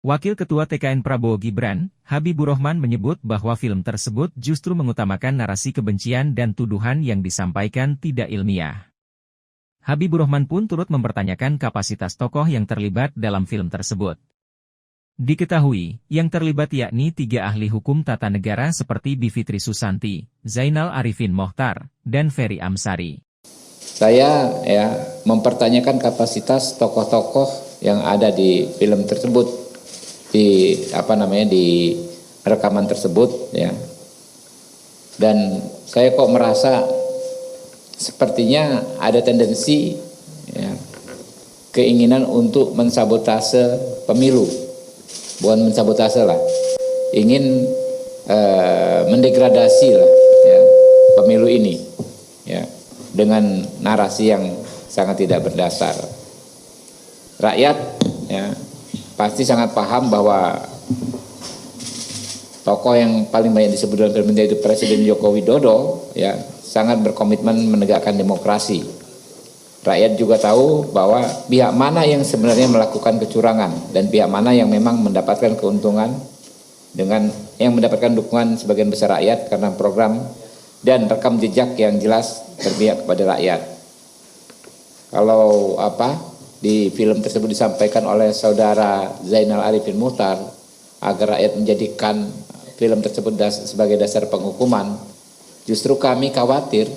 Wakil Ketua TKN Prabowo Gibran, Habibur Rahman menyebut bahwa film tersebut justru mengutamakan narasi kebencian dan tuduhan yang disampaikan tidak ilmiah. Habibur Rahman pun turut mempertanyakan kapasitas tokoh yang terlibat dalam film tersebut. Diketahui, yang terlibat yakni 3 ahli hukum tata negara seperti Bivitri Susanti, Zainal Arifin Mohtar, dan Ferry Amsari. Saya mempertanyakan kapasitas tokoh-tokoh yang ada di film tersebut, di rekaman tersebut, ya. Dan saya kok merasa sepertinya ada tendensi, ya, keinginan untuk mensabotase pemilu, bukan mensabotase lah, ingin mendegradasi lah, ya, pemilu ini, ya, dengan narasi yang sangat tidak berdasar. Rakyat, ya, pasti sangat paham bahwa tokoh yang paling banyak disebut dalam film itu Presiden Joko Widodo, ya, sangat berkomitmen menegakkan demokrasi. Rakyat juga tahu bahwa pihak mana yang sebenarnya melakukan kecurangan dan pihak mana yang memang mendapatkan keuntungan dengan yang mendapatkan dukungan sebagian besar rakyat karena program dan rekam jejak yang jelas berpihak kepada rakyat. Kalau di film tersebut disampaikan oleh saudara Zainal Arifin Mohtar agar rakyat menjadikan film tersebut sebagai dasar penghukuman, justru kami khawatir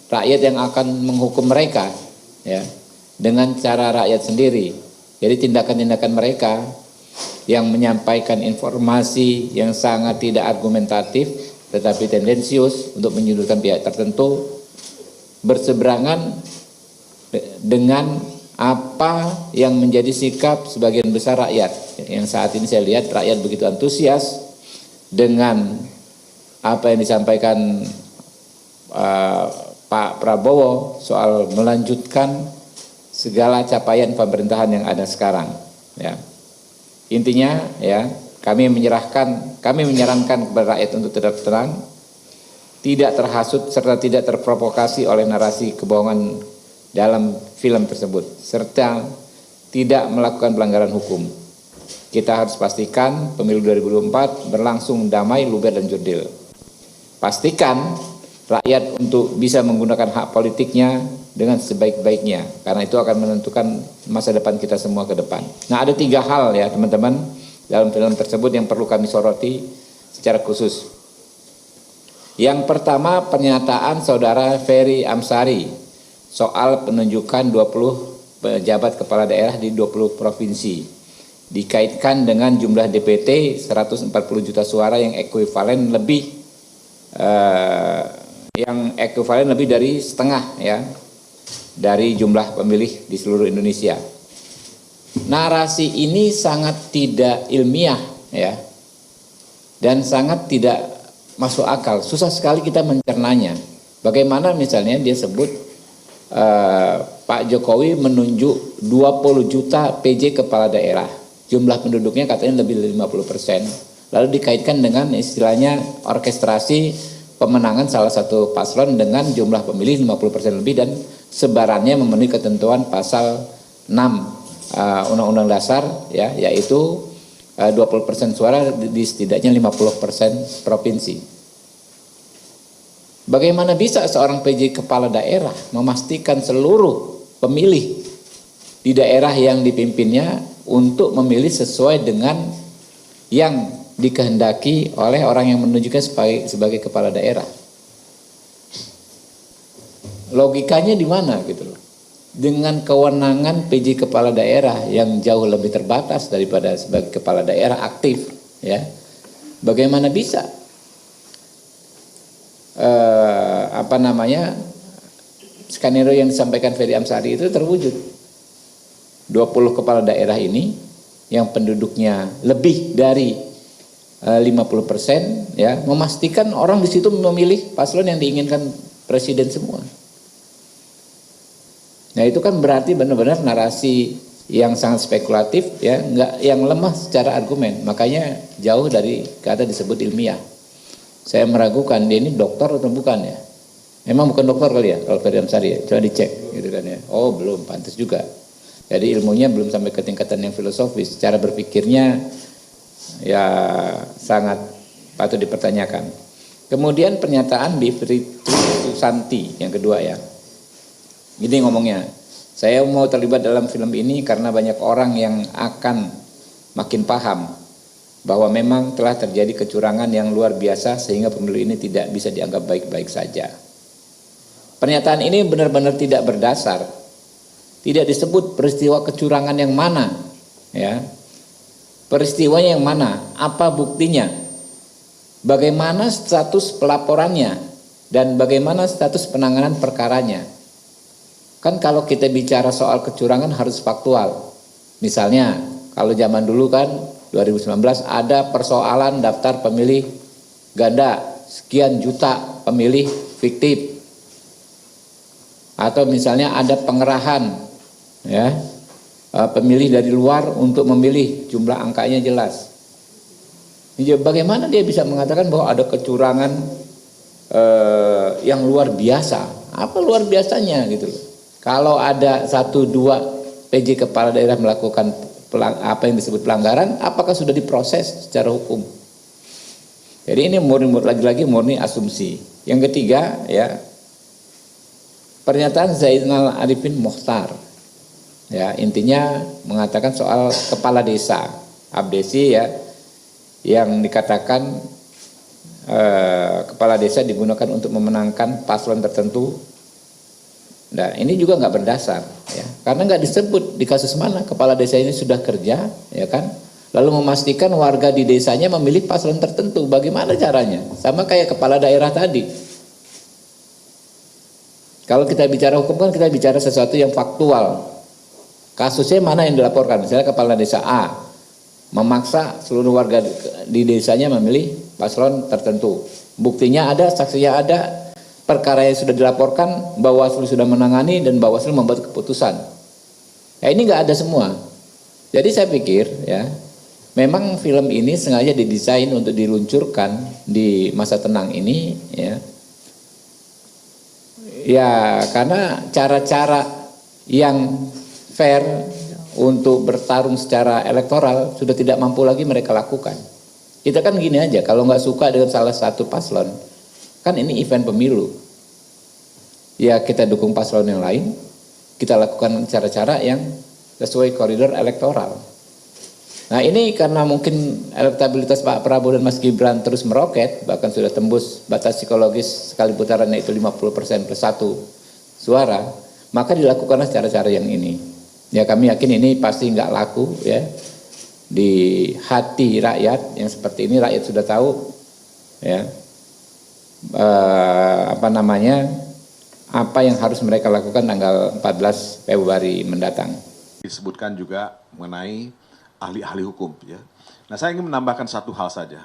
rakyat yang akan menghukum mereka, ya, dengan cara rakyat sendiri. Jadi tindakan-tindakan mereka yang menyampaikan informasi yang sangat tidak argumentatif tetapi tendensius untuk menyudutkan pihak tertentu berseberangan dengan apa yang menjadi sikap sebagian besar rakyat. Yang saat ini saya lihat rakyat begitu antusias dengan apa yang disampaikan Pak Prabowo soal melanjutkan segala capaian pemerintahan yang ada sekarang, ya. Intinya, ya, kami menyarankan kepada rakyat untuk tetap tenang, tidak terhasut serta tidak terprovokasi oleh narasi kebohongan dalam film tersebut, serta tidak melakukan pelanggaran hukum. Kita harus pastikan pemilu 2024 berlangsung damai, luber, dan jurdil. Pastikan rakyat untuk bisa menggunakan hak politiknya dengan sebaik-baiknya, karena itu akan menentukan masa depan kita semua ke depan. Nah, ada 3 hal, ya, teman-teman, dalam film tersebut yang perlu kami soroti secara khusus. Yang pertama, pernyataan saudara Ferry Amsari soal penunjukan 20 pejabat kepala daerah di 20 provinsi. Dikaitkan dengan jumlah DPT 140 juta suara yang ekuivalen lebih dari setengah, ya, dari jumlah pemilih di seluruh Indonesia. Narasi ini sangat tidak ilmiah, ya, dan sangat tidak masuk akal. Susah sekali kita mencernanya. Bagaimana misalnya dia sebut Pak Jokowi menunjuk 20 juta PJ kepala daerah, jumlah penduduknya katanya lebih dari 50%, lalu dikaitkan dengan istilahnya orkestrasi pemenangan salah satu paslon dengan jumlah pemilih 50% lebih dan sebarannya memenuhi ketentuan pasal 6 Undang-Undang Dasar, ya, yaitu 20% suara di setidaknya 50% provinsi. Bagaimana bisa seorang PJ kepala daerah memastikan seluruh pemilih di daerah yang dipimpinnya untuk memilih sesuai dengan yang dikehendaki oleh orang yang menunjuknya sebagai kepala daerah? Logikanya di mana gitu loh? Dengan kewenangan PJ kepala daerah yang jauh lebih terbatas daripada sebagai kepala daerah aktif, ya, bagaimana bisa skenario yang disampaikan Ferry Amsari itu terwujud? 20 kepala daerah ini yang penduduknya lebih dari 50%, ya, memastikan orang di situ memilih paslon yang diinginkan presiden semua. Nah, itu kan berarti benar-benar narasi yang sangat spekulatif, ya, yang lemah secara argumen. Makanya jauh dari kata disebut ilmiah. Saya meragukan dia ini dokter atau bukan, ya. Memang bukan dokter kali ya kalau Ferry Amsari, ya. Coba dicek gitu kan, ya. Oh, belum, pantas juga. Jadi ilmunya belum sampai ke tingkatan yang filosofis. Cara berpikirnya ya sangat patut dipertanyakan. Kemudian pernyataan Bivitri Susanti yang kedua ya. Gini ngomongnya, saya mau terlibat dalam film ini karena banyak orang yang akan makin paham bahwa memang telah terjadi kecurangan yang luar biasa sehingga pemilu ini tidak bisa dianggap baik-baik saja. Pernyataan ini benar-benar tidak berdasar. Tidak disebut peristiwa kecurangan yang mana, ya. Peristiwanya yang mana, apa buktinya, bagaimana status pelaporannya, dan bagaimana status penanganan perkaranya. Kan kalau kita bicara soal kecurangan harus faktual. Misalnya, kalau zaman dulu kan 2019 ada persoalan daftar pemilih ganda, sekian juta pemilih fiktif. Atau misalnya ada pengerahan ya, pemilih dari luar untuk memilih, jumlah angkanya jelas. Bagaimana dia bisa mengatakan bahwa ada kecurangan yang luar biasa? Apa luar biasanya gitu loh? Kalau ada 1-2 PJ kepala daerah melakukan apa yang disebut pelanggaran, apakah sudah diproses secara hukum? Jadi ini lagi-lagi murni asumsi. Yang ketiga ya, pernyataan Zainal Arifin Mokhtar. Ya, intinya mengatakan soal kepala desa, abdesi ya, yang dikatakan kepala desa digunakan untuk memenangkan paslon tertentu. Nah, ini juga nggak berdasar, ya, karena nggak disebut di kasus mana kepala desa ini sudah kerja, ya kan? Lalu memastikan warga di desanya memilih paslon tertentu. Bagaimana caranya? Sama kayak kepala daerah tadi. Kalau kita bicara hukum kan kita bicara sesuatu yang faktual. Kasusnya mana yang dilaporkan? Misalnya kepala desa A memaksa seluruh warga di desanya memilih paslon tertentu. Buktinya ada, saksinya ada, perkara yang sudah dilaporkan, Bawaslu sudah menangani dan Bawaslu membuat keputusan. Ya ini nggak ada semua. Jadi saya pikir ya, memang film ini sengaja didesain untuk diluncurkan di masa tenang ini ya. Ya karena cara-cara yang fair untuk bertarung secara elektoral sudah tidak mampu lagi mereka lakukan. Kita kan gini aja, kalau nggak suka dengan salah satu paslon, kan ini event pemilu. Ya kita dukung paslon yang lain, kita lakukan cara-cara yang sesuai koridor elektoral. Nah ini karena mungkin elektabilitas Pak Prabowo dan Mas Gibran terus meroket, bahkan sudah tembus batas psikologis sekali putarannya itu 50% plus 1 suara, maka dilakukanlah cara-cara yang ini. Ya kami yakin ini pasti nggak laku ya di hati rakyat yang seperti ini. Rakyat sudah tahu ya apa yang harus mereka lakukan tanggal 14 Februari mendatang. Disebutkan juga mengenai ahli-ahli hukum ya. Nah, saya ingin menambahkan satu hal saja.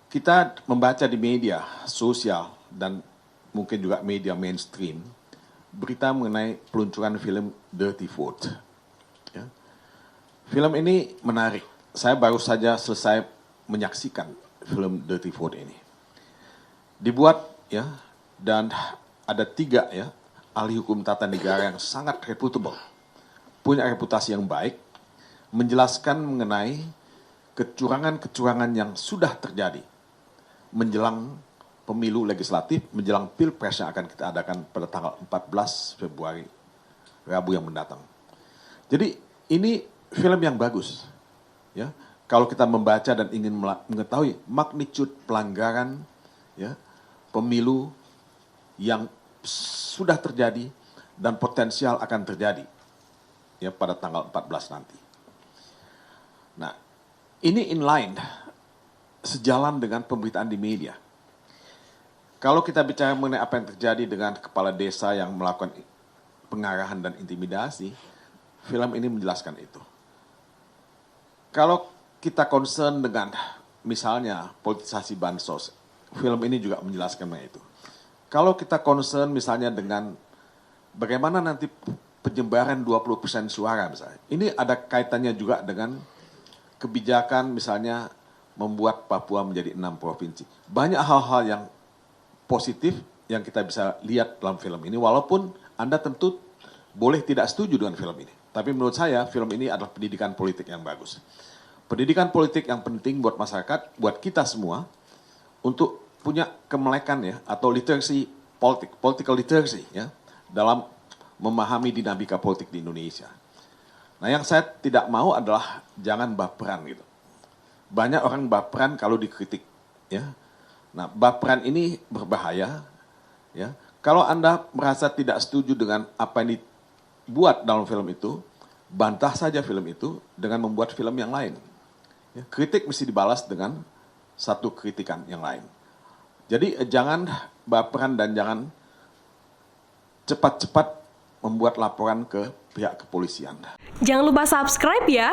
Kita membaca di media sosial dan mungkin juga media mainstream berita mengenai peluncuran film Dirty Vote. Ya. Film ini menarik. Saya baru saja selesai menyaksikan film Dirty Vote ini. Dibuat ya, dan ada 3 ya ahli hukum tata negara yang sangat reputable, punya reputasi yang baik, menjelaskan mengenai kecurangan-kecurangan yang sudah terjadi menjelang pemilu legislatif, menjelang pilpres yang akan kita adakan pada tanggal 14 Februari, Rabu yang mendatang. Jadi ini film yang bagus, ya. Kalau kita membaca dan ingin mengetahui magnitude pelanggaran, ya, pemilu yang sudah terjadi dan potensial akan terjadi, ya, pada tanggal 14 nanti. Nah, ini inline, sejalan dengan pemberitaan di media. Kalau kita bicara mengenai apa yang terjadi dengan kepala desa yang melakukan pengarahan dan intimidasi, film ini menjelaskan itu. Kalau kita concern dengan misalnya politisasi bansos, film ini juga menjelaskan mengenai itu. Kalau kita concern misalnya dengan bagaimana nanti penyebaran 20% suara misalnya, ini ada kaitannya juga dengan kebijakan misalnya membuat Papua menjadi 6 provinsi. Banyak hal-hal yang positif yang kita bisa lihat dalam film ini, walaupun Anda tentu boleh tidak setuju dengan film ini. Tapi menurut saya film ini adalah pendidikan politik yang bagus. Pendidikan politik yang penting buat masyarakat, buat kita semua, untuk punya kemelekan ya, atau literacy politik, political literacy ya, dalam memahami dinamika politik di Indonesia. Nah yang saya tidak mau adalah jangan baperan gitu. Banyak orang baperan kalau dikritik ya. Nah baperan ini berbahaya ya. Kalau Anda merasa tidak setuju dengan apa yang dibuat dalam film itu, bantah saja film itu dengan membuat film yang lain. Ya, kritik mesti dibalas dengan satu kritikan yang lain. Jadi jangan baperan dan jangan cepat-cepat membuat laporan ke pihak kepolisian. Jangan lupa subscribe ya.